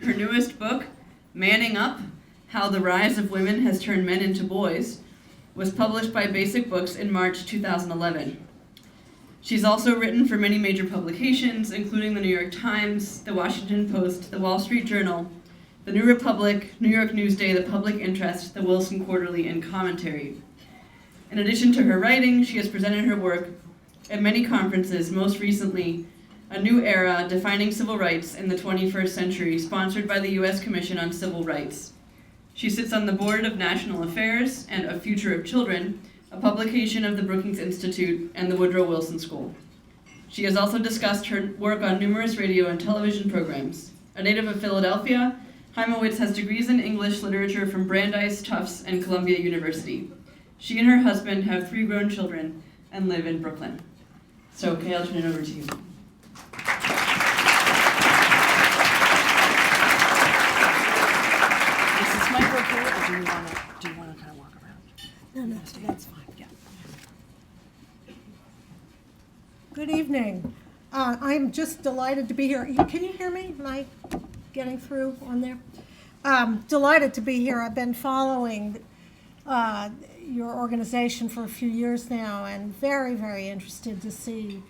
Her newest book, Manning Up: How the Rise of Women Has Turned Men into Boys, was published by Basic Books in March 2011. She's also written for many major publications, including the New York Times, the Washington Post, the Wall Street Journal, the New Republic, New York Newsday, the Public Interest, the Wilson Quarterly, and Commentary. In addition to her writing, she has presented her work at many conferences, most recently, A New Era, Defining Civil Rights in the 21st Century, sponsored by the U.S. Commission on Civil Rights. She sits on the board of National Affairs and of Future of Children, a publication of the Brookings Institute and the Woodrow Wilson School. She has also discussed her work on numerous radio and television programs. A native of Philadelphia, Hymowitz has degrees in English literature from Brandeis, Tufts, and Columbia University. She and her husband have 3 grown children and live in Brooklyn. So, Kay, I'll turn it over to you. Is this mic okay, or do you want to kind of walk around? No, that's fine. Yeah. Good evening. I'm just delighted to be here. Can you hear me? Am I getting through on there? Delighted to be here. I've been following your organization for a few years now, and very, very interested to see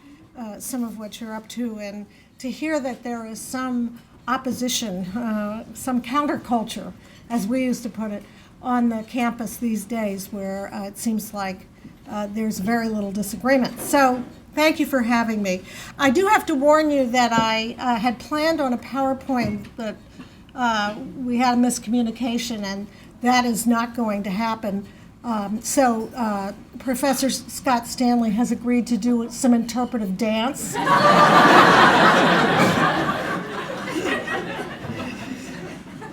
some of what you're up to, and to hear that there is some opposition, some counterculture, as we used to put it, on the campus these days, where it seems like there's very little disagreement. So thank you for having me. I do have to warn you that I had planned on a PowerPoint, but we had a miscommunication, and that is not going to happen. So Professor Scott Stanley has agreed to do some interpretive dance.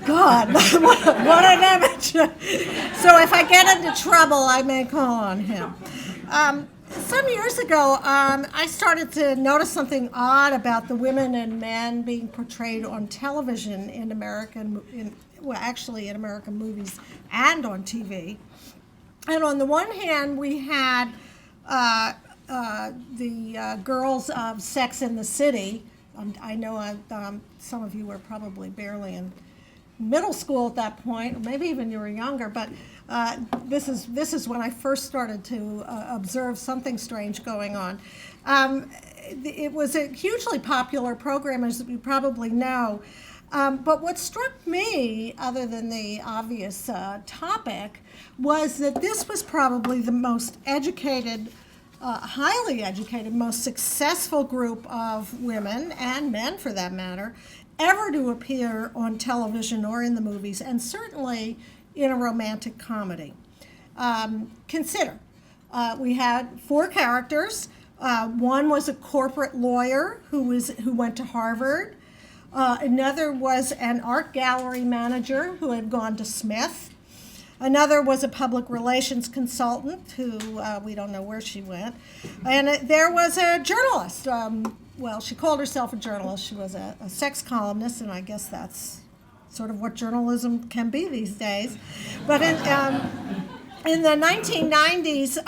God, what an amateur. So if I get into trouble, I may call on him. Some years ago, I started to notice something odd about the women and men being portrayed on television in American movies and on TV. And on the one hand, we had the girls of Sex and the City. I know some of you were probably barely in middle school at that point, or maybe even you were younger, but this is when I first started to observe something strange going on. It was a hugely popular program, as you probably know, but what struck me, other than the obvious topic, was that this was probably the most educated, highly educated, most successful group of women, and men for that matter, ever to appear on television or in the movies, and certainly in a romantic comedy. Consider, we had 4 characters. One was a corporate lawyer who went to Harvard. Another was an art gallery manager who had gone to Smith. Another was a public relations consultant who we don't know where she went. And there was a journalist. Well, she called herself a journalist. She was a sex columnist, and I guess that's sort of what journalism can be these days. But in the 1990s,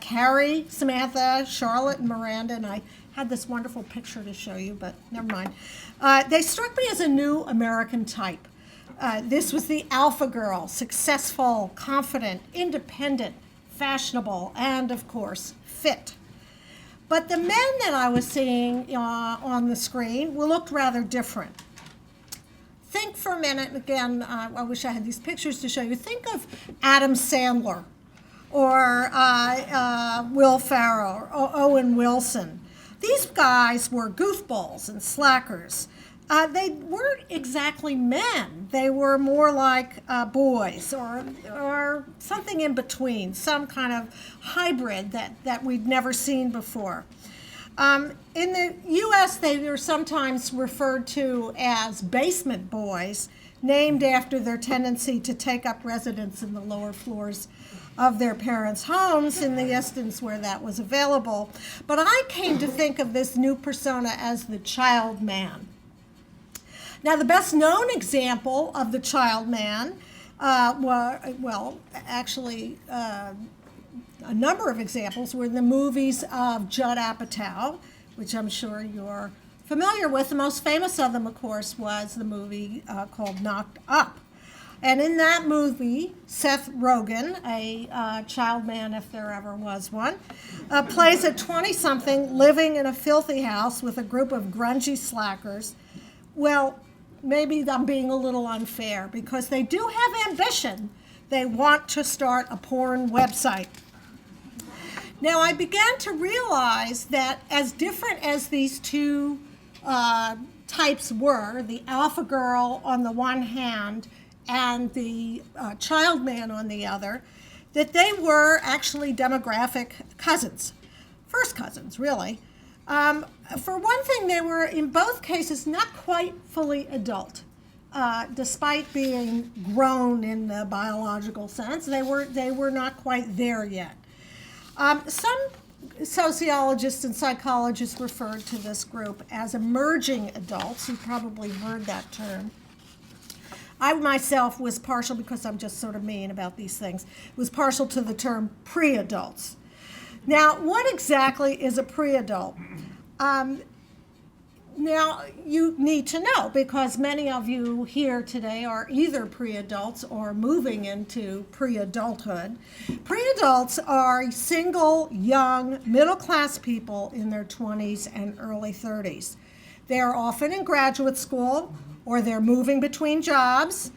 Carrie, Samantha, Charlotte, and Miranda, and I had this wonderful picture to show you, but never mind. They struck me as a new American type. This was the alpha girl, successful, confident, independent, fashionable, and of course, fit. But the men that I was seeing on the screen looked rather different. Think for a minute, again, I wish I had these pictures to show you. Think of Adam Sandler or Will Ferrell or Owen Wilson. These guys were goofballs and slackers. They weren't exactly men. They were more like boys or something in between, some kind of hybrid that we'd never seen before. In the U.S., they were sometimes referred to as basement boys, named after their tendency to take up residence in the lower floors of their parents' homes in the instance where that was available. But I came to think of this new persona as the child man. Now, the best known example of the child man, a number of examples were in the movies of Judd Apatow, which I'm sure you're familiar with. The most famous of them, of course, was the movie called Knocked Up. And in that movie, Seth Rogen, a child man if there ever was one, plays a 20-something living in a filthy house with a group of grungy slackers. Well, maybe I'm being a little unfair because they do have ambition. They want to start a porn website. Now, I began to realize that as different as these two types were, the alpha girl on the one hand and the child man on the other, that they were actually demographic cousins, first cousins, really. For one thing, they were, in both cases, not quite fully adult. Despite being grown in the biological sense, they were not quite there yet. Some sociologists and psychologists referred to this group as emerging adults. You've probably heard that term. I myself was partial, because I'm just sort of mean about these things, was partial to the term pre-adults. Now, what exactly is a pre-adult? Now, you need to know, because many of you here today are either pre-adults or moving into pre-adulthood. Pre-adults are single, young, middle-class people in their 20s and early 30s. They are often in graduate school, or they're moving between jobs.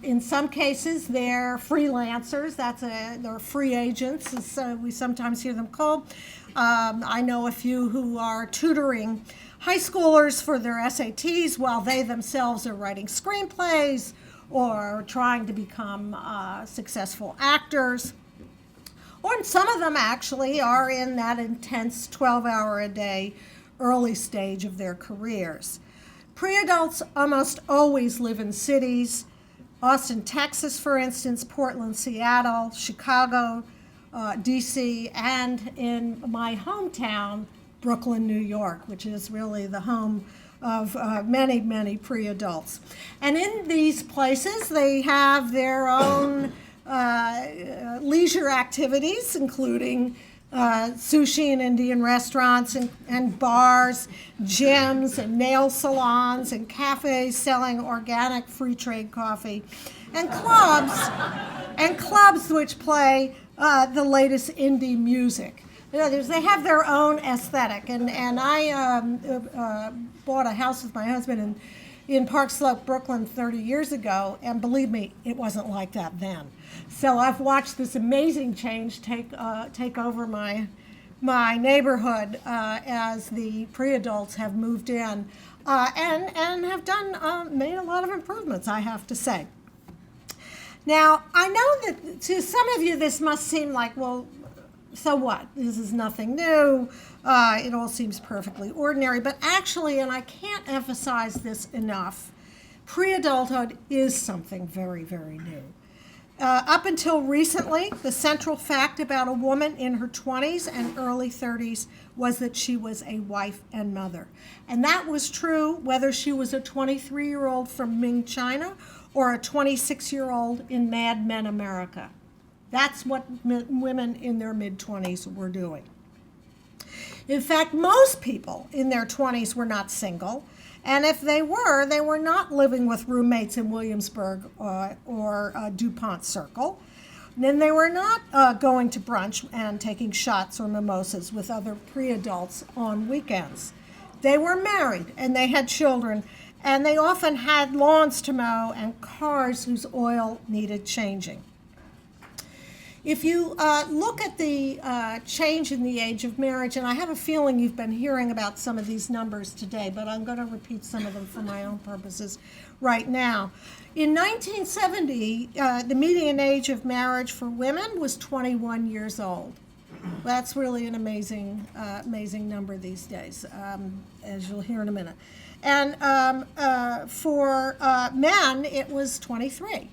In some cases, they're freelancers. They're free agents, as we sometimes hear them called. I know a few who are tutoring high schoolers for their SATs while they themselves are writing screenplays or trying to become successful actors. Or some of them actually are in that intense 12-hour-a-day early stage of their careers. Pre-adults almost always live in cities. Austin, Texas, for instance, Portland, Seattle, Chicago, DC, and in my hometown, Brooklyn, New York, which is really the home of many, many pre-adults. And in these places, they have their own leisure activities, including sushi and Indian restaurants and bars, gyms and nail salons and cafes selling organic free trade coffee, and clubs which play the latest indie music. In other words, they have their own aesthetic. And I bought a house with my husband in Park Slope, Brooklyn 30 years ago, and believe me, it wasn't like that then. So I've watched this amazing change take over my neighborhood as the pre-adults have moved in and have made a lot of improvements, I have to say. Now, I know that to some of you this must seem like, well, so what? This is nothing new. It all seems perfectly ordinary. But actually, and I can't emphasize this enough, pre-adulthood is something very, very new. Up until recently, the central fact about a woman in her 20s and early 30s was that she was a wife and mother. And that was true whether she was a 23-year-old from Ming, China, or a 26-year-old in Mad Men America. That's what women in their mid-20s were doing. In fact, most people in their 20s were not single, and if they were not living with roommates in Williamsburg or DuPont Circle. And then they were not going to brunch and taking shots or mimosas with other pre-adults on weekends. They were married, and they had children, and they often had lawns to mow and cars whose oil needed changing. If you look at the change in the age of marriage, and I have a feeling you've been hearing about some of these numbers today, but I'm going to repeat some of them for my own purposes right now. In 1970, the median age of marriage for women was 21 years old. That's really an amazing number these days, as you'll hear in a minute. And for men, it was 23,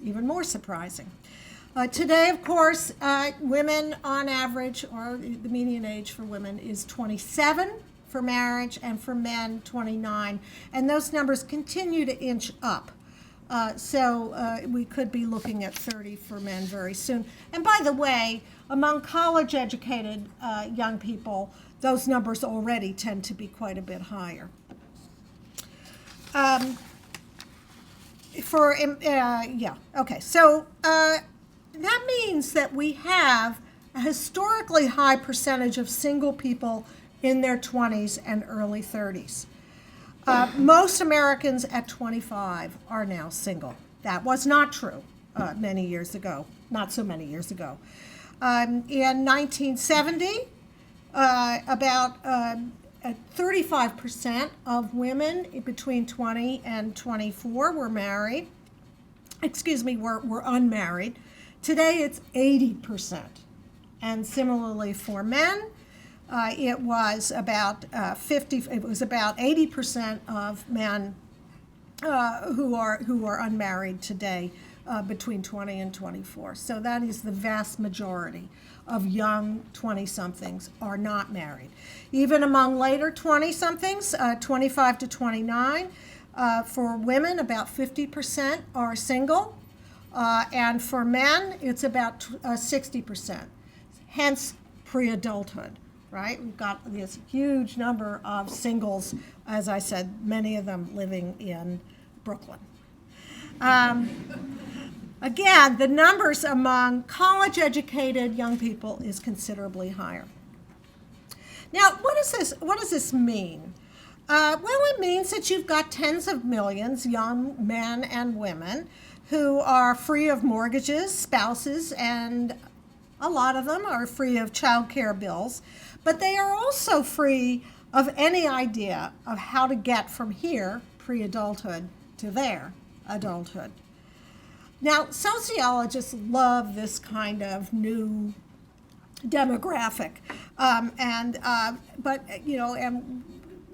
even more surprising. Today, of course, women on average, or the median age for women is 27 for marriage, and for men, 29. And those numbers continue to inch up. So we could be looking at 30 for men very soon. And by the way, among college-educated young people, those numbers already tend to be quite a bit higher. So that means that we have a historically high percentage of single people in their 20s and early 30s. Most Americans at 25 are now single. That was not true many years ago, not so many years ago. In 1970, about 35% of women between 20 and 24 were married. Were unmarried. Today it's 80%. And similarly for men, it was about 80% of men who are unmarried today between 20 and 24. So that is the vast majority of young 20-somethings are not married. Even among later 20-somethings, 25 to 29, for women, about 50% are single, and for men, it's about 60%. Hence, pre-adulthood, right? We've got this huge number of singles, as I said, many of them living in Brooklyn. Again, the numbers among college-educated young people is considerably higher. Now, what does this mean? Well, it means that you've got tens of millions, young men and women, who are free of mortgages, spouses, and a lot of them are free of child care bills, but they are also free of any idea of how to get from here, pre-adulthood, to there, adulthood. Now, sociologists love this kind of new demographic, and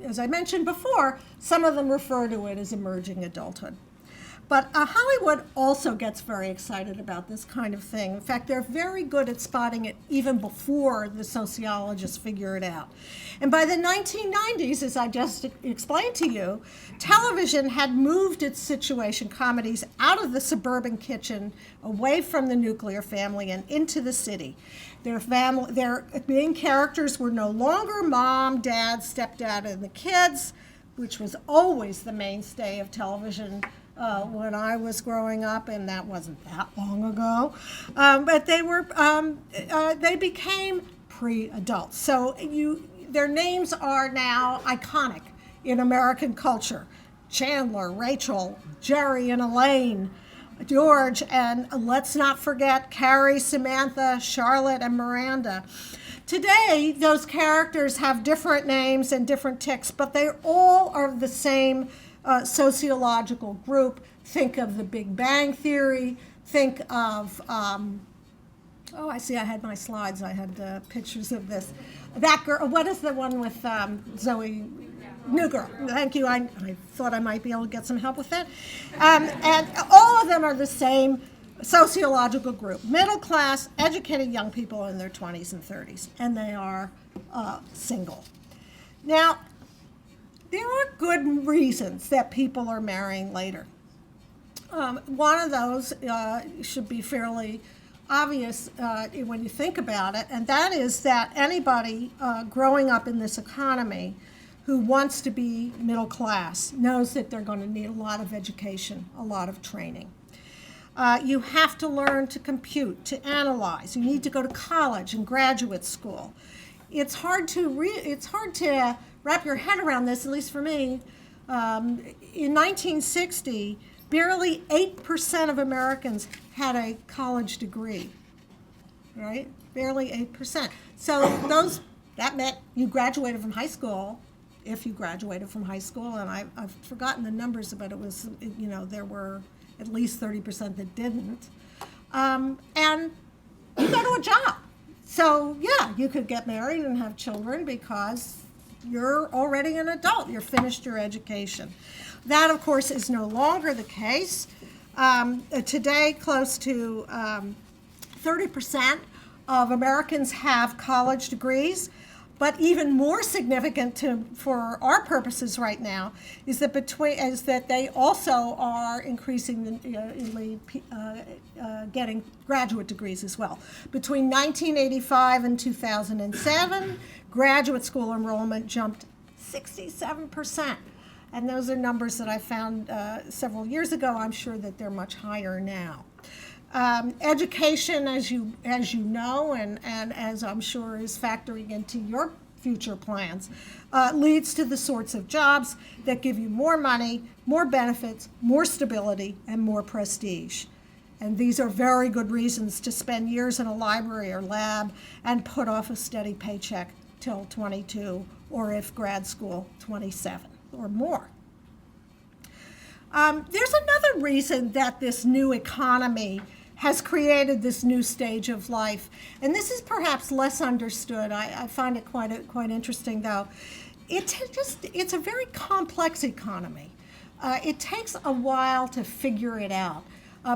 as I mentioned before, some of them refer to it as emerging adulthood. But Hollywood also gets very excited about this kind of thing. In fact, they're very good at spotting it even before the sociologists figure it out. And by the 1990s, as I just explained to you, television had moved its situation comedies out of the suburban kitchen, away from the nuclear family, and into the city. Their main characters were no longer mom, dad, stepdad, and the kids, which was always the mainstay of television when I was growing up, and that wasn't that long ago. But they became pre-adults. So their names are now iconic in American culture. Chandler, Rachel, Jerry and Elaine, George, and let's not forget Carrie, Samantha, Charlotte, and Miranda. Today, those characters have different names and different tics, but they all are the same sociological group. Think of the Big Bang Theory. Think of, I see I had my slides. I had pictures of this. That girl, what is the one with Zoe? New Girl. Thank you. I thought I might be able to get some help with that. And all of them are the same sociological group. Middle class, educated young people in their 20s and 30s. And they are single. Now, there are good reasons that people are marrying later. One of those should be fairly obvious when you think about it, and that is that anybody growing up in this economy who wants to be middle class knows that they're going to need a lot of education, a lot of training. You have to learn to compute, to analyze. You need to go to college and graduate school. It's hard to wrap your head around this, at least for me. In 1960, barely 8% of Americans had a college degree, right? Barely 8%. So that meant you graduated from high school, if you graduated from high school, and I've forgotten the numbers, but it was, there were at least 30% that didn't. And you go to a job. So yeah, you could get married and have children because you're already an adult. You're finished your education. That, of course, is no longer the case. Today, close to 30% of Americans have college degrees, But even more significant for our purposes right now is that they also are increasingly getting graduate degrees as well. Between 1985 and 2007, graduate school enrollment jumped 67%. And those are numbers that I found several years ago. I'm sure that they're much higher now. Education, as you know, and as I'm sure is factoring into your future plans, leads to the sorts of jobs that give you more money, more benefits, more stability, and more prestige. And these are very good reasons to spend years in a library or lab and put off a steady paycheck till 22, or if grad school, 27 or more. There's another reason that this new economy has created this new stage of life, and this is perhaps less understood. I find it quite interesting, though. It's a very complex economy. It takes a while to figure it out,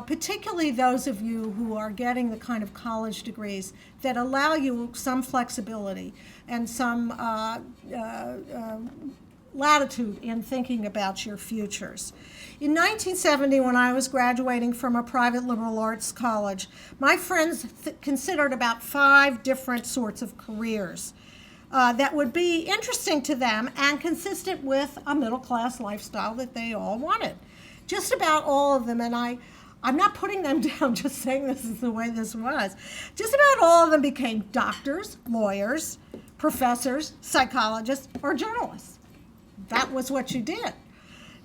particularly those of you who are getting the kind of college degrees that allow you some flexibility and some latitude in thinking about your futures. In 1970, when I was graduating from a private liberal arts college, my friends considered about 5 different sorts of careers that would be interesting to them and consistent with a middle-class lifestyle that they all wanted. Just about all of them, and I'm not putting them down, just saying this is the way this was. Just about all of them became doctors, lawyers, professors, psychologists, or journalists. That was what you did.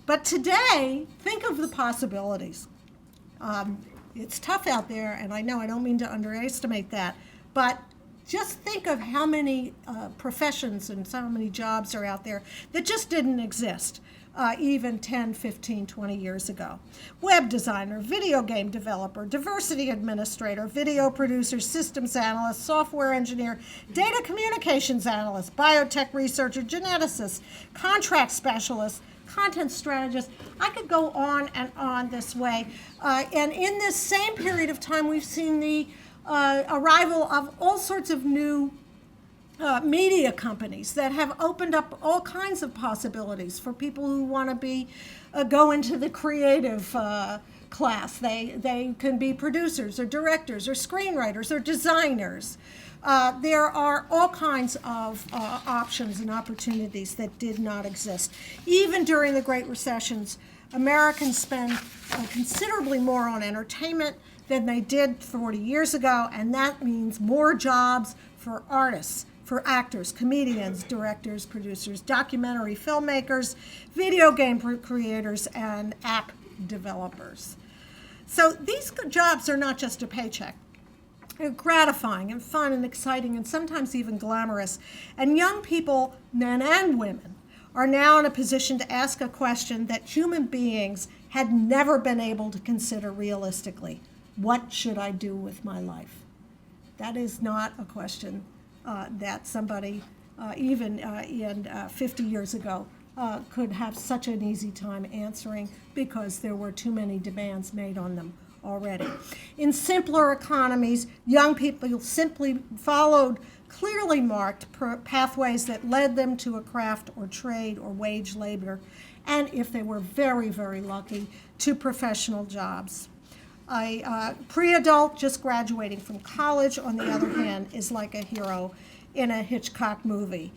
But today, think of the possibilities. It's tough out there, and I know I don't mean to underestimate that, but just think of how many professions and so many jobs are out there that just didn't exist even 10, 15, 20 years ago. Web designer, video game developer, diversity administrator, video producer, systems analyst, software engineer, data communications analyst, biotech researcher, geneticist, contract specialist, content strategist. I could go on and on this way. And in this same period of time, we've seen the arrival of all sorts of new media companies that have opened up all kinds of possibilities for people who want to go into the creative class. They can be producers or directors or screenwriters or designers. There are all kinds of options and opportunities that did not exist. Even during the Great Recessions, Americans spend considerably more on entertainment than they did 40 years ago, and that means more jobs for artists, for actors, comedians, directors, producers, documentary filmmakers, video game creators, and app developers. So these jobs are not just a paycheck. They're gratifying and fun and exciting and sometimes even glamorous. And young people, men and women, are now in a position to ask a question that human beings had never been able to consider realistically. What should I do with my life? That is not a question that somebody, even in 50 years ago, could have such an easy time answering because there were too many demands made on them already. In simpler economies, young people simply followed clearly marked pathways that led them to a craft or trade or wage labor, and if they were very, very lucky, to professional jobs. A pre-adult just graduating from college, on the other hand, is like a hero in a Hitchcock movie.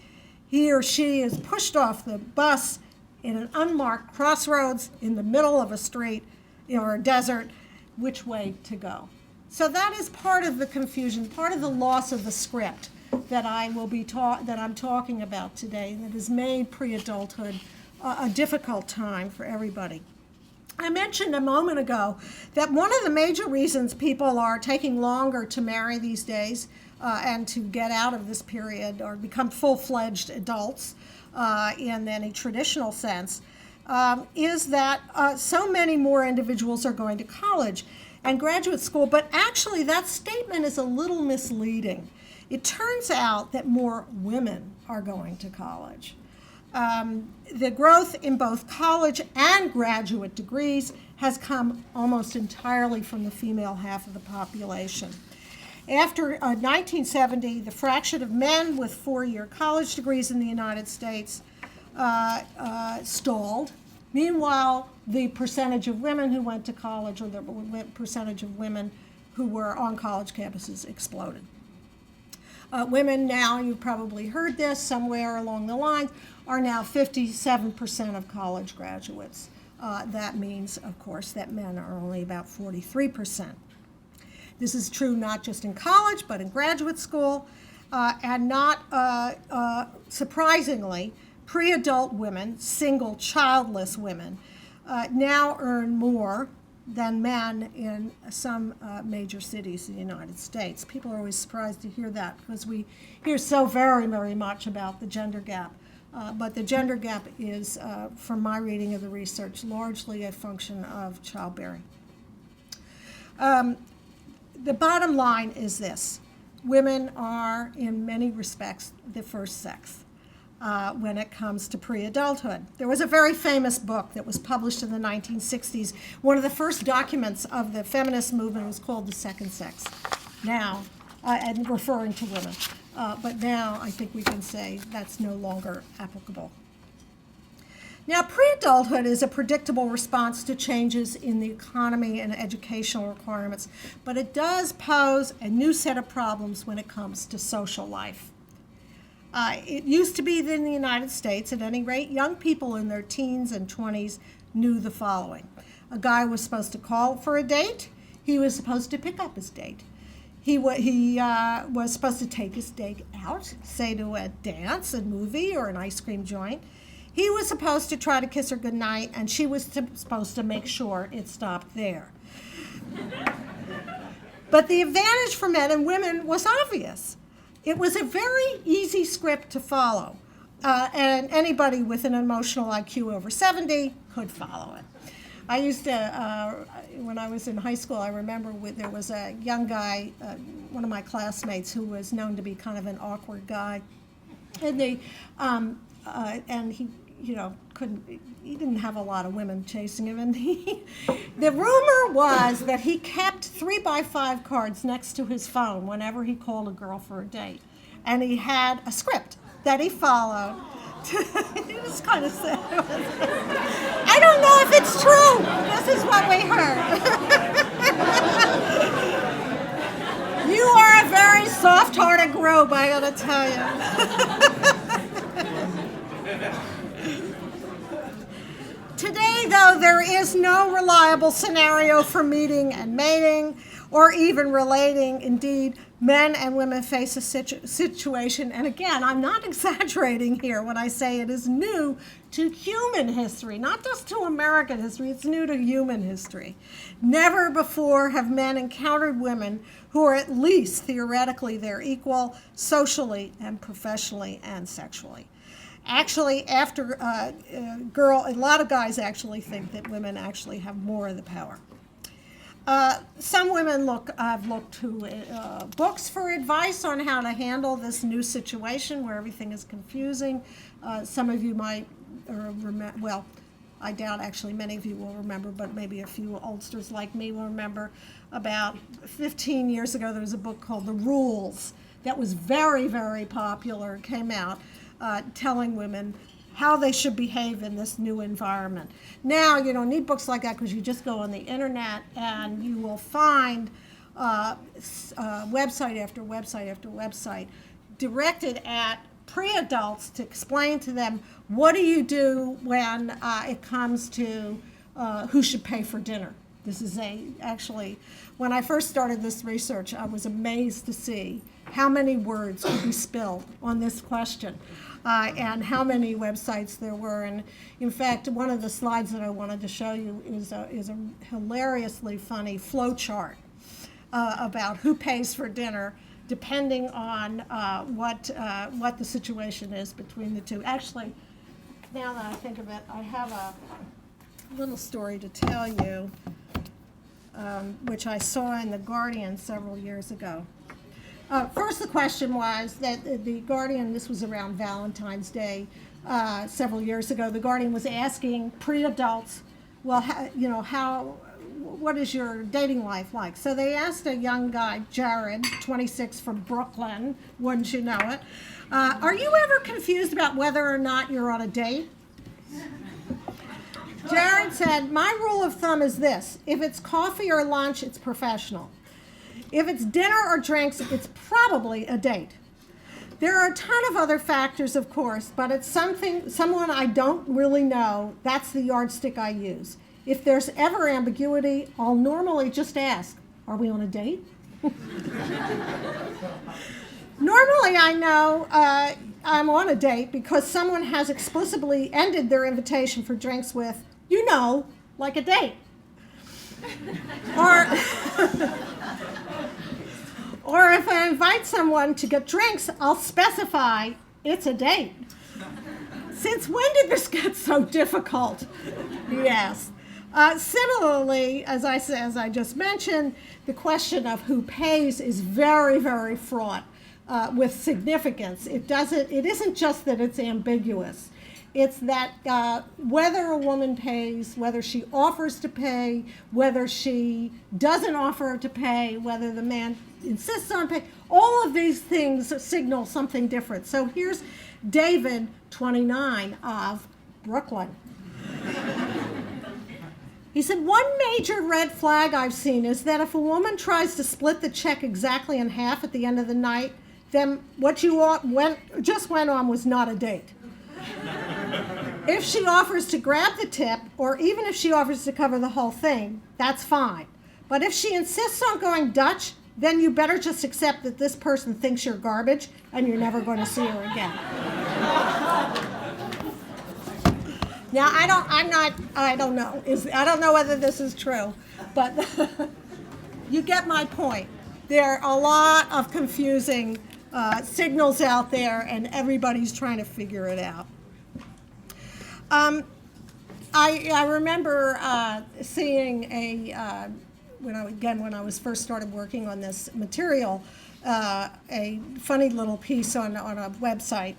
He or she is pushed off the bus in an unmarked crossroads in the middle of a street or a desert. Which way to go? So that is part of the confusion, part of the loss of the script that I'm talking about today, that has made pre-adulthood a difficult time for everybody. I mentioned a moment ago that one of the major reasons people are taking longer to marry these days and to get out of this period or become full-fledged adults in any traditional sense is that so many more individuals are going to college and graduate school, but actually that statement is a little misleading. It turns out that more women are going to college. The growth in both college and graduate degrees has come almost entirely from the female half of the population. After 1970, the fraction of men with four-year college degrees in the United States stalled. Meanwhile, the percentage of women who went to college, or the percentage of women who were on college campuses, exploded. Women now, you've probably heard this somewhere along the line, are now 57% of college graduates. That means, of course, that men are only about 43%. This is true not just in college, but in graduate school, and not surprisingly, pre-adult women, single, childless women, now earn more than men in some major cities in the United States. People are always surprised to hear that because we hear so very, very much about the gender gap. But the gender gap is, from my reading of the research, largely a function of childbearing. The bottom line is this. Women are, in many respects, the first sex when it comes to pre-adulthood. There was a very famous book that was published in the 1960s. One of the first documents of the feminist movement was called The Second Sex. Now, and referring to women. But now I think we can say that's no longer applicable. Now, pre-adulthood is a predictable response to changes in the economy and educational requirements, but it does pose a new set of problems when it comes to social life. It used to be that in the United States, at any rate, young people in their teens and 20s knew the following. A guy was supposed to call for a date. He was supposed to pick up his date. He was supposed to take his date out, say to a dance, a movie, or an ice cream joint. He was supposed to try to kiss her goodnight, and she was supposed to make sure it stopped there. But the advantage for men and women was obvious. It was a very easy script to follow, and anybody with an emotional IQ over 70 could follow it. I used to, when I was in high school, I remember there was a young guy, one of my classmates, who was known to be kind of an awkward guy, and and he, he didn't have a lot of women chasing him, and the rumor was that he kept 3x5 cards next to his phone whenever he called a girl for a date, and he had a script that he followed. It was kind of sad. I don't know if it's true. This is what we heard. You are a very soft-hearted group, I gotta tell you. Today, though, there is no reliable scenario for meeting and mating, or even relating. Indeed, men and women face a situation, and again, I'm not exaggerating here when I say it is new to human history, not just to American history, it's new to human history. Never before have men encountered women who are at least theoretically their equal, socially and professionally and sexually. Actually, after a lot of guys actually think that women actually have more of the power. Some women have looked to books for advice on how to handle this new situation where everything is confusing. Some of you might remember, well, I doubt actually many of you will remember, but maybe a few oldsters like me will remember. About 15 years ago, there was a book called The Rules that was very, very popular. It came out telling women how they should behave in this new environment. Now, you don't need books like that because you just go on the internet and you will find website after website after website directed at pre-adults to explain to them what do you do when it comes to who should pay for dinner. This is actually, when I first started this research, I was amazed to see how many words could be spilled on this question. And how many websites there were. And in fact, one of the slides that I wanted to show you is a hilariously funny flow chart about who pays for dinner, depending on what the situation is between the two. Actually, now that I think of it, I have a little story to tell you, which I saw in The Guardian several years ago. First, the question was that the Guardian, this was around Valentine's Day several years ago, the Guardian was asking pre-adults, well, what is your dating life like? So they asked a young guy, Jared, 26, from Brooklyn, wouldn't you know it, are you ever confused about whether or not you're on a date? Jared said, my rule of thumb is this: if it's coffee or lunch, it's professional. If it's dinner or drinks, it's probably a date. There are a ton of other factors, of course, but it's someone I don't really know. That's the yardstick I use. If there's ever ambiguity, I'll normally just ask, are we on a date? Normally I know I'm on a date because someone has explicitly ended their invitation for drinks with, you know, like a date. Or if I invite someone to get drinks, I'll specify it's a date. Since when did this get so difficult? Yes. Similarly, as I just mentioned, the question of who pays is very, very fraught with significance. It isn't just that it's ambiguous. It's that whether a woman pays, whether she offers to pay, whether she doesn't offer to pay, whether the man insists on paying, all of these things signal something different. So here's David, 29, of Brooklyn. He said, one major red flag I've seen is that if a woman tries to split the check exactly in half at the end of the night, then what just went on was not a date. If she offers to grab the tip, or even if she offers to cover the whole thing, that's fine. But if she insists on going Dutch, then you better just accept that this person thinks you're garbage and you're never going to see her again. Now, I don't know whether this is true, but you get my point. There are a lot of confusing signals out there, and everybody's trying to figure it out. I remember seeing when I was first started working on this material, a funny little piece on a website,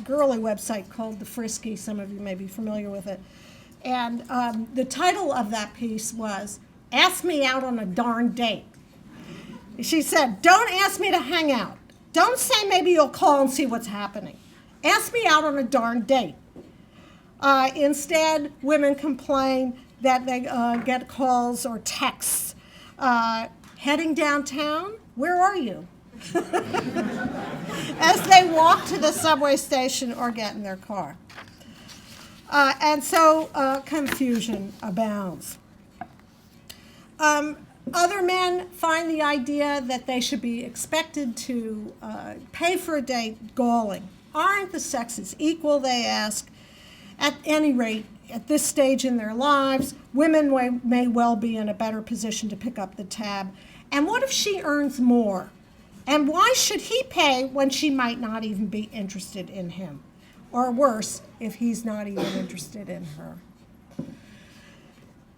girly website called The Frisky. Some of you may be familiar with it. And the title of that piece was, Ask Me Out on a Darn Date. She said, don't ask me to hang out. Don't say maybe you'll call and see what's happening. Ask me out on a darn date. Instead, women complain that they get calls or texts. Heading downtown? Where are you? As they walk to the subway station or get in their car. And so confusion abounds. Other men find the idea that they should be expected to pay for a date galling. Aren't the sexes equal, they ask? At any rate, at this stage in their lives, women may well be in a better position to pick up the tab. And what if she earns more? And why should he pay when she might not even be interested in him? Or worse, if he's not even interested in her.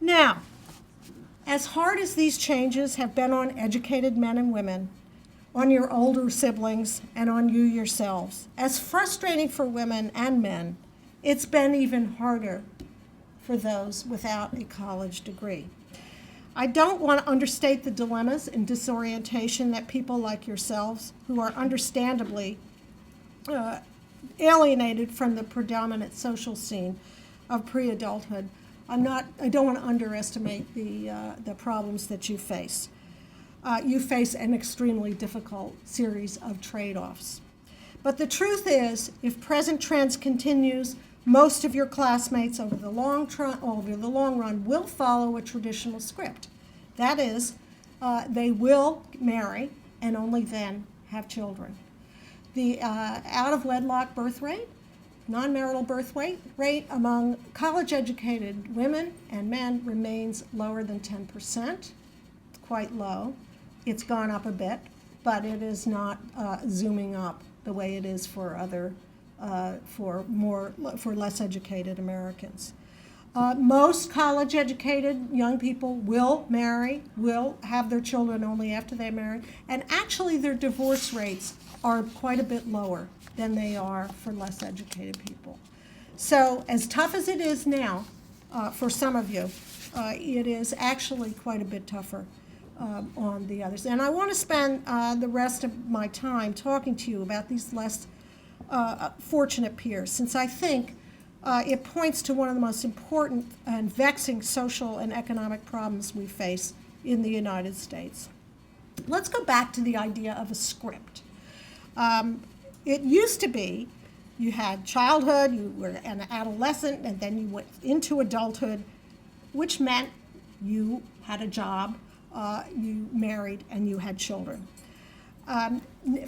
Now, as hard as these changes have been on educated men and women, on your older siblings, and on you yourselves, as frustrating for women and men, it's been even harder for those without a college degree. I don't want to understate the dilemmas and disorientation that people like yourselves, who are understandably alienated from the predominant social scene of pre-adulthood, I don't want to underestimate the problems that you face. You face an extremely difficult series of trade-offs. But the truth is, if present trends continues, most of your classmates over the long run will follow a traditional script. That is, they will marry and only then have children. The out-of-wedlock birth rate, non-marital birth rate among college-educated women and men remains lower than 10%. It's quite low. It's gone up a bit, but it is not zooming up the way it is for for less educated Americans. Most college-educated young people will marry, will have their children only after they marry, and actually their divorce rates are quite a bit lower than they are for less educated people. So as tough as it is now for some of you, it is actually quite a bit tougher on the others. And I want to spend the rest of my time talking to you about these less fortunate peers, since I think it points to one of the most important and vexing social and economic problems we face in the United States. Let's go back to the idea of a script. It used to be you had childhood, you were an adolescent, and then you went into adulthood, which meant you had a job, you married, and you had children.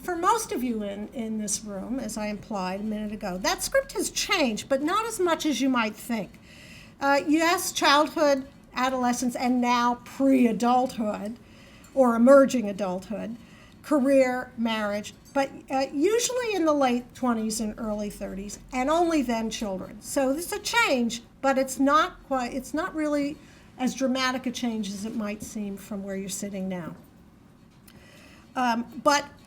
For most of you in this room, as I implied a minute ago, that script has changed, but not as much as you might think. Yes, childhood, adolescence, and now pre-adulthood, or emerging adulthood, career, marriage, but usually in the late 20s and early 30s, and only then children. So it's a change, but it's not really as dramatic a change as it might seem from where you're sitting now. And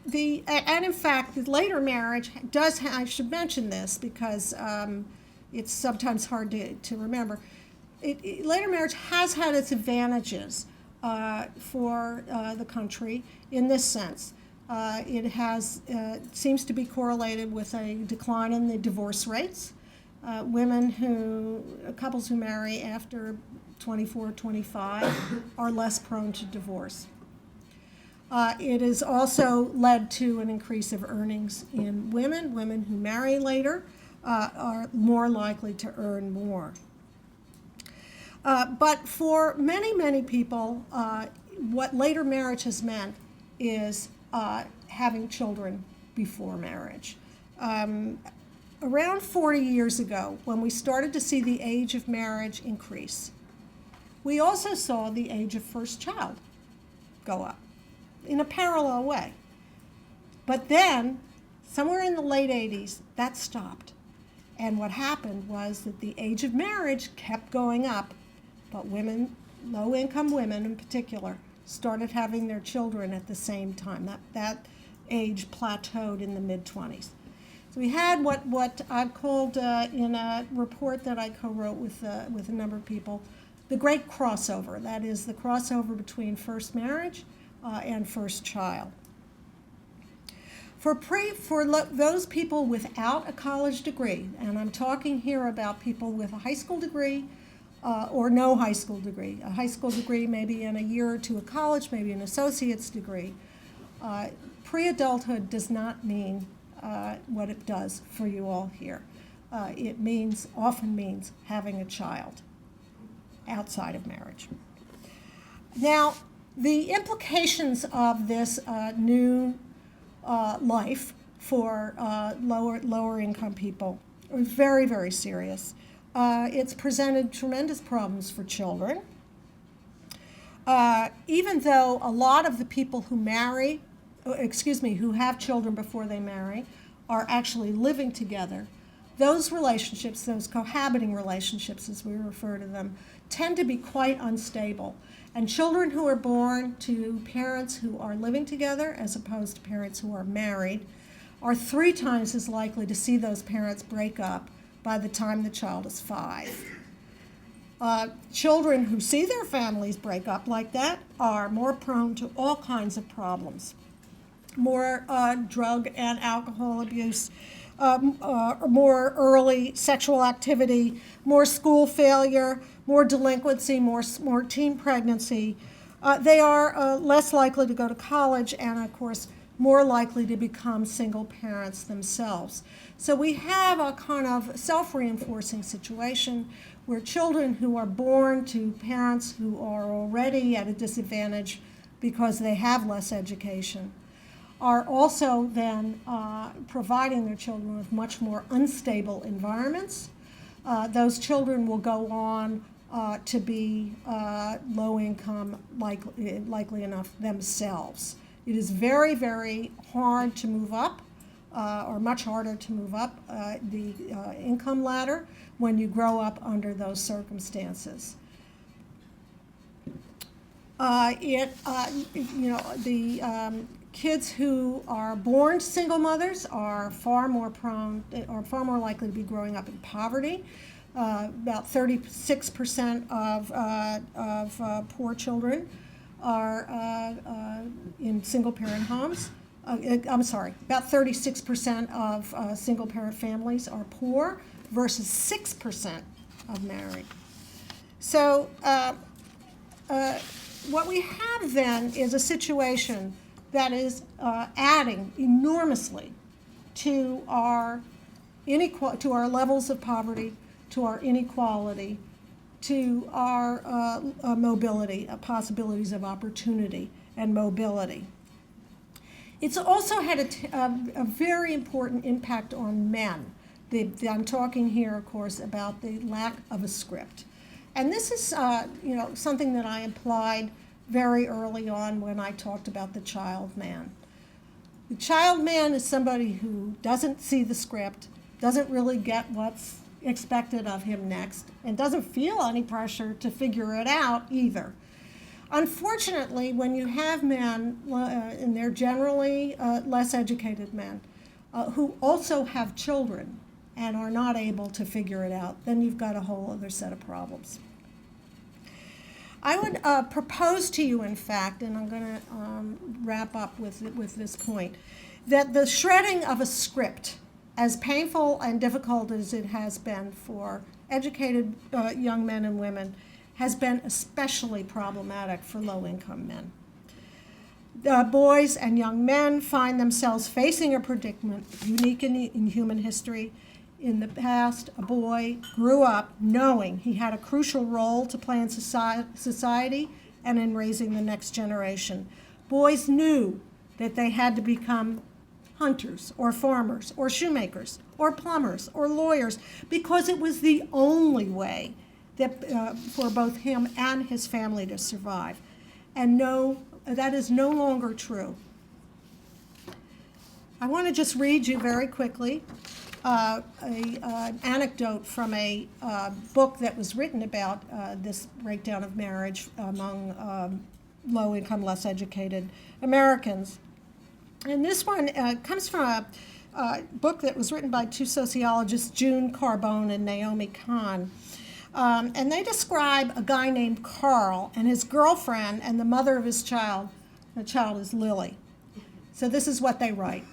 in fact, the later marriage does, I should mention this because it's sometimes hard to remember. Later marriage has had its advantages for the country in this sense. It has seems to be correlated with a decline in the divorce rates. Couples who marry after 24, 25 are less prone to divorce. It has also led to an increase of earnings in women. Women who marry later are more likely to earn more. But for many, many people, what later marriage has meant is having children before marriage. Around 40 years ago, when we started to see the age of marriage increase, we also saw the age of first child go up in a parallel way. But then, somewhere in the late 80s, that stopped. And what happened was that the age of marriage kept going up, but women, low-income women in particular, started having their children at the same time. That age plateaued in the mid-20s. So we had what I've called in a report that I co-wrote with a number of people, the great crossover. That is the crossover between first marriage and first child. For those people without a college degree, and I'm talking here about people with a high school degree or no high school degree. A high school degree maybe in a year or two of college, maybe an associate's degree. Pre-adulthood does not mean what it does for you all here. It often means having a child outside of marriage. Now, the implications of this new life for lower income people are very, very serious. It's presented tremendous problems for children. Even though a lot of the people who who have children before they marry, are actually living together, those relationships, those cohabiting relationships as we refer to them, tend to be quite unstable. And children who are born to parents who are living together as opposed to parents who are married are 3 times as likely to see those parents break up by the time the child is 5. Children who see their families break up like that are more prone to all kinds of problems. More drug and alcohol abuse, more early sexual activity, more school failure, more delinquency, more teen pregnancy. They are less likely to go to college and, of course, more likely to become single parents themselves. So we have a kind of self-reinforcing situation where children who are born to parents who are already at a disadvantage because they have less education are also then providing their children with much more unstable environments. Those children will go on to be low income, likely enough themselves. It is very, very hard to move up, or much harder to move up the income ladder when you grow up under those circumstances. Kids who are born single mothers are far more likely to be growing up in poverty. About 36% of poor children are in single-parent homes. I'm sorry, about 36% of single-parent families are poor versus 6% of married. So what we have then is a situation that is adding enormously to our to our levels of poverty, to our inequality, to our mobility, possibilities of opportunity and mobility. It's also had a very important impact on men. I'm talking here, of course, about the lack of a script. And this is something that I implied very early on when I talked about the child man. The child man is somebody who doesn't see the script, doesn't really get what's expected of him next, and doesn't feel any pressure to figure it out either. Unfortunately, when you have men, and they're generally less educated men, who also have children and are not able to figure it out, then you've got a whole other set of problems. I would propose to you, in fact, and I'm going to wrap up with this point, that the shredding of a script, as painful and difficult as it has been for educated young men and women, has been especially problematic for low-income men. Boys and young men find themselves facing a predicament unique in human history. In the past, a boy grew up knowing he had a crucial role to play in society and in raising the next generation. Boys knew that they had to become hunters or farmers or shoemakers or plumbers or lawyers because it was the only way that for both him and his family to survive. And no, that is no longer true. I want to just read you very quickly an anecdote from a book that was written about this breakdown of marriage among low-income, less educated Americans. And this one comes from a book that was written by two sociologists, June Carbone and Naomi Kahn. And they describe a guy named Carl and his girlfriend and the mother of his child. The child is Lily. So this is what they write.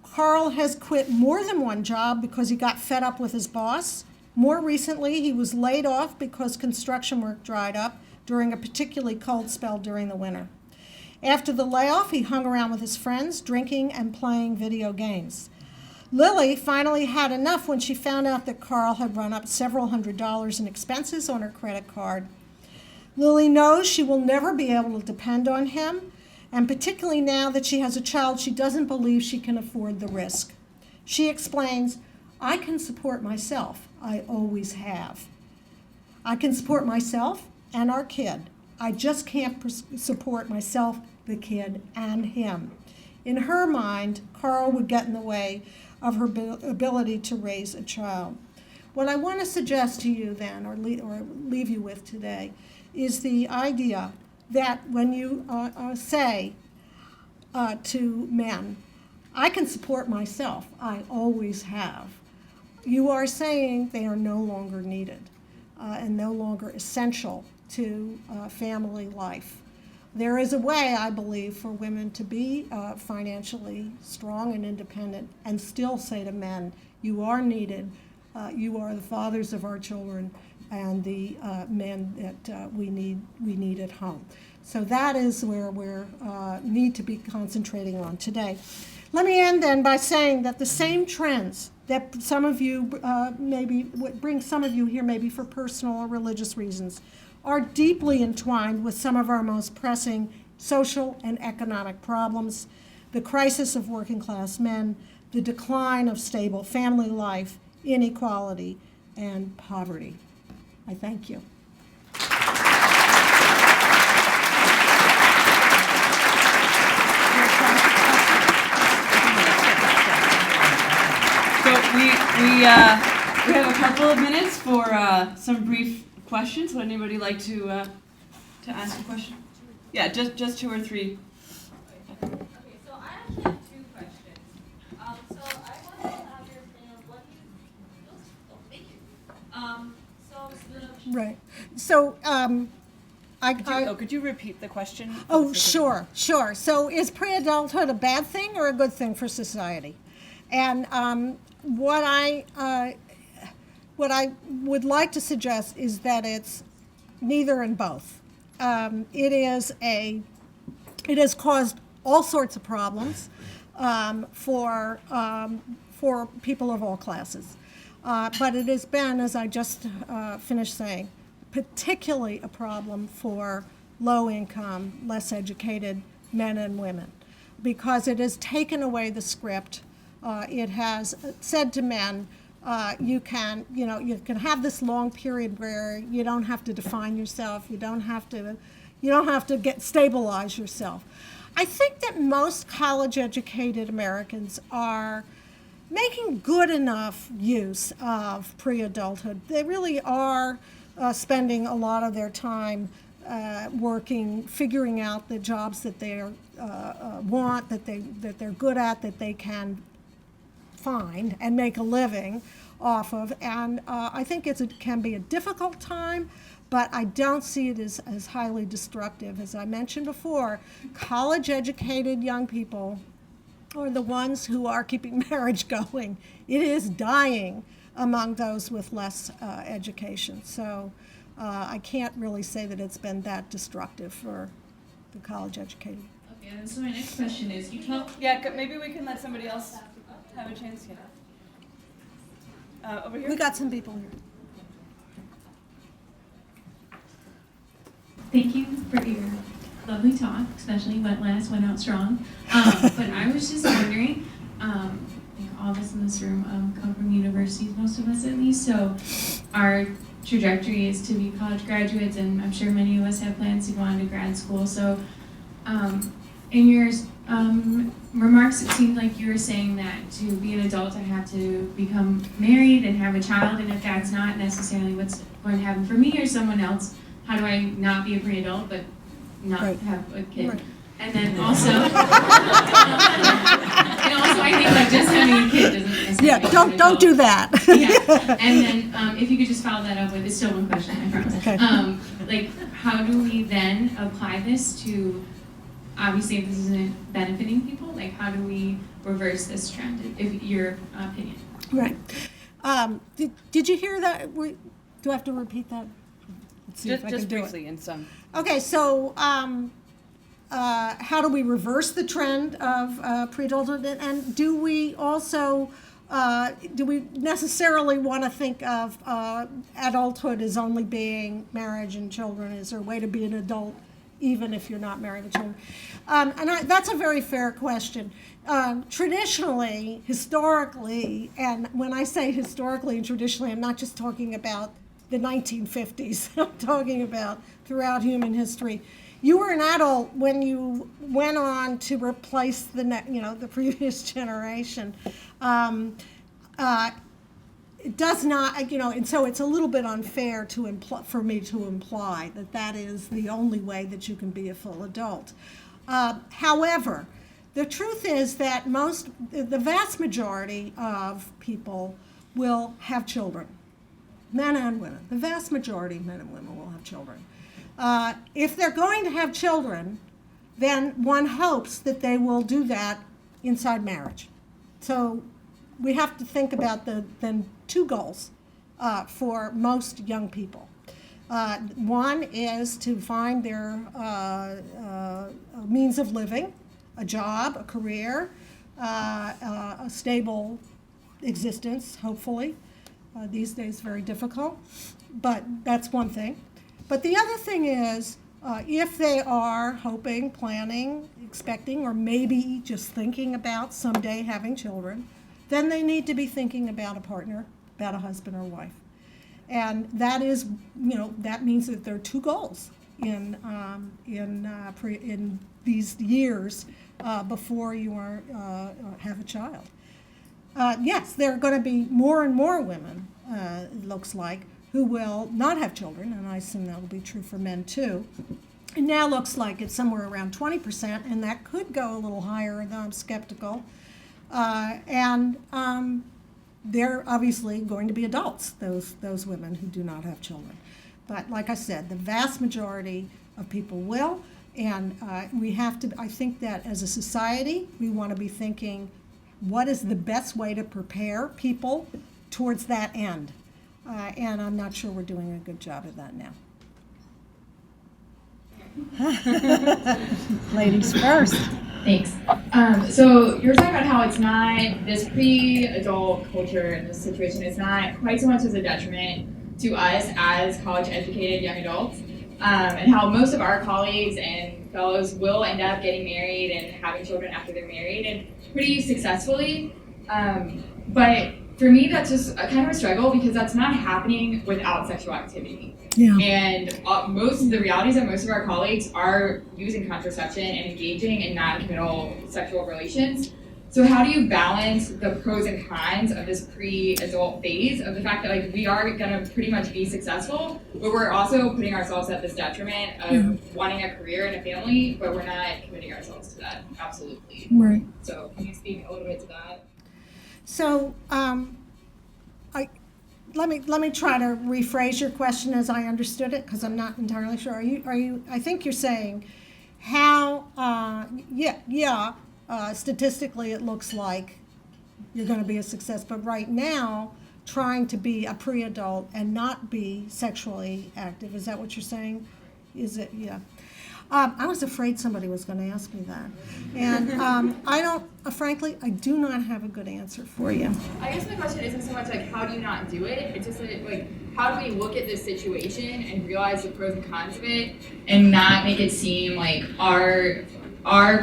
Carl has quit more than one job because he got fed up with his boss. More recently, he was laid off because construction work dried up during a particularly cold spell during the winter. After the layoff, he hung around with his friends, drinking and playing video games. Lily finally had enough when she found out that Carl had run up several $100s in expenses on her credit card. Lily knows she will never be able to depend on him, and particularly now that she has a child, she doesn't believe she can afford the risk. She explains, "I can support myself. I always have. I can support myself and our kid. I just can't support myself, the kid, and him." In her mind, Carl would get in the way of her ability to raise a child. What I want to suggest to you then, or leave you with today, is the idea that when you say to men, "I can support myself, I always have," you are saying they are no longer needed and no longer essential to family life. There is a way, I believe, for women to be financially strong and independent and still say to men, "You are needed, you are the fathers of our children and the men that we need at home." So that is where we need to be concentrating on today. Let me end then by saying that the same trends that some of you bring some of you here maybe for personal or religious reasons are deeply entwined with some of our most pressing social and economic problems: the crisis of working class men, the decline of stable family life, inequality, and poverty. I thank you. So we have a couple of minutes for some brief questions. Would anybody like to ask a question? Yeah, just two or three. Okay, so I actually have two questions. So I want to understand what you. Oh, thank you. Right. So, Could you repeat the question? oh, sure. So is pre-adulthood a bad thing or a good thing for society? And what I would like to suggest is that it's neither and both. It has caused all sorts of problems for people of all classes. But it has been, as I just finished saying, particularly a problem for low-income, less educated men and women, because it has taken away the script. It has said to men, you can have this long period where you don't have to define yourself, you don't have to stabilize yourself. I think that most college-educated Americans are making good enough use of pre-adulthood. They really are spending a lot of their time working, figuring out the jobs that they want, that they're good at, that they can find and make a living off of. And I think it can be a difficult time, but I don't see it as highly destructive. As I mentioned before, college-educated young people are the ones who are keeping marriage going. It is dying among those with less education. So I can't really say that it's been that destructive for the college-educated. Okay, and so my next question is, you talk. Yeah, maybe we can let somebody else have a chance. Over here. We got some people here. Thank you for your lovely talk, especially when last went out strong. But I was just wondering, I think all of us in this room come from universities, most of us at least, so our trajectory is to be college graduates, and I'm sure many of us have plans to go on to grad school. So in your remarks, it seemed like you were saying that to be an adult, I have to become married and have a child, and if that's not necessarily what's going to happen for me or someone else, how do I not be a pre-adult but not have a kid? Right. And then also, I think like just having a kid doesn't necessarily Yeah, make you an don't adult. do that. Yeah, and then if you could just follow that up with, it's still one question, I promise. Okay. Like, how do we then apply this to, obviously if this isn't benefiting people, like how do we reverse this trend, if your opinion? Right. Did you hear that? Do I have to repeat that? Let's see if I Just can do it. briefly in some. Okay, so how do we reverse the trend of pre-adulthood, and do we also do we necessarily want to think of adulthood as only being marriage and children? Is there a way to be an adult even if you're not married with children? That's a very fair question. Traditionally, historically, and when I say historically and traditionally, I'm not just talking about the 1950s. I'm talking about throughout human history. You were an adult when you went on to replace the previous generation. It does not, and so it's a little bit unfair for me to imply that is the only way that you can be a full adult. However, the truth is that the vast majority of people will have children. Men and women. The vast majority of men and women will have children. If they're going to have children, then one hopes that they will do that inside marriage. So we have to think about then two goals for most young people. One is to find their means of living, a job, a career, a stable existence, hopefully. These days, very difficult, but that's one thing. But the other thing is, if they are hoping, planning, expecting, or maybe just thinking about someday having children, then they need to be thinking about a partner, about a husband or wife. And that is, that means that there are two goals in these years before you have a child. Yes, there are going to be more and more women, it looks like, who will not have children, and I assume that will be true for men too. It now looks like it's somewhere around 20%, and that could go a little higher, though I'm skeptical. They're obviously going to be adults, those women who do not have children. But like I said, the vast majority of people will, and we have to, I think that as a society, we want to be thinking, what is the best way to prepare people towards that end? And I'm not sure we're doing a good job of that now. Ladies first. Thanks. So you're talking about how it's not, this pre-adult culture in this situation is not quite so much as a detriment to us as college-educated young adults, and how most of our colleagues and fellows will end up getting married and having children after they're married, and pretty successfully. But for me, that's just a kind of a struggle because that's not happening without sexual activity. Yeah. And most of the realities that most of our colleagues are using contraception and engaging in non-committal sexual relations. So how do you balance the pros and cons of this pre-adult phase of the fact that like we are gonna pretty much be successful, but we're also putting ourselves at this detriment of wanting a career and a family, but we're not committing ourselves to that, absolutely. Right. So can you speak a little bit to that? So, let me try to rephrase your question as I understood it, because I'm not entirely sure. Are you? I think you're saying how? Statistically, it looks like you're going to be a success, but right now, trying to be a pre-adult and not be sexually active. Is that what you're saying? Is it? Yeah. I was afraid somebody was going to ask me that. And I don't, frankly, I do not have a good answer for you. I guess my question isn't so much like how do you not do it, it's just like how do we look at this situation and realize the pros and cons of it and not make it seem like our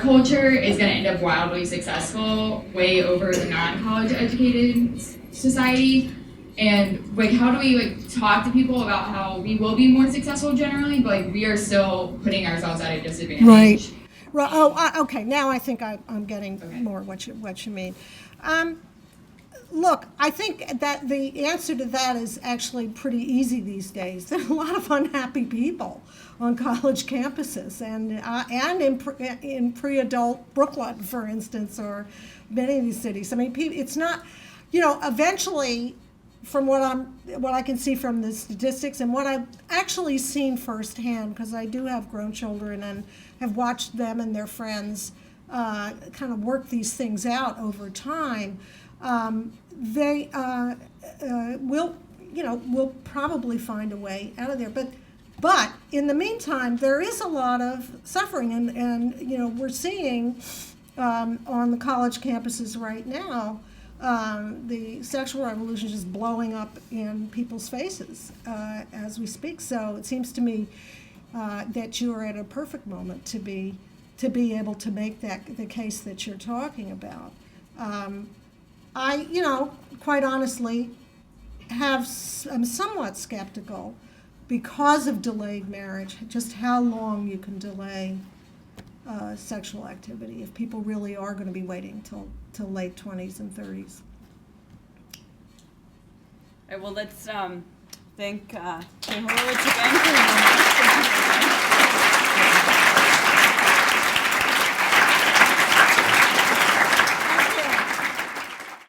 culture is going to end up wildly successful way over the non-college educated society. And like, how do we like talk to people about how we will be more successful generally, but like we are still putting ourselves at a disadvantage? Right. Oh, okay. Now I think I'm getting more what you mean. Look, I think that the answer to that is actually pretty easy these days. There are a lot of unhappy people on college campuses, and in pre-adult Brooklyn, for instance, or many of these cities. I mean, it's not, eventually. From what I can see from the statistics and what I've actually seen firsthand, because I do have grown children and have watched them and their friends kind of work these things out over time, they will probably find a way out of there. But in the meantime, there is a lot of suffering, and we're seeing on the college campuses right now. The sexual revolution is just blowing up in people's faces as we speak. So it seems to me that you are at a perfect moment to be able to make that the case that you're talking about. I quite honestly, I'm somewhat skeptical because of delayed marriage, just how long you can delay sexual activity if people really are going to be waiting till late 20s and 30s. All right, well, let's thank Hymowitz again for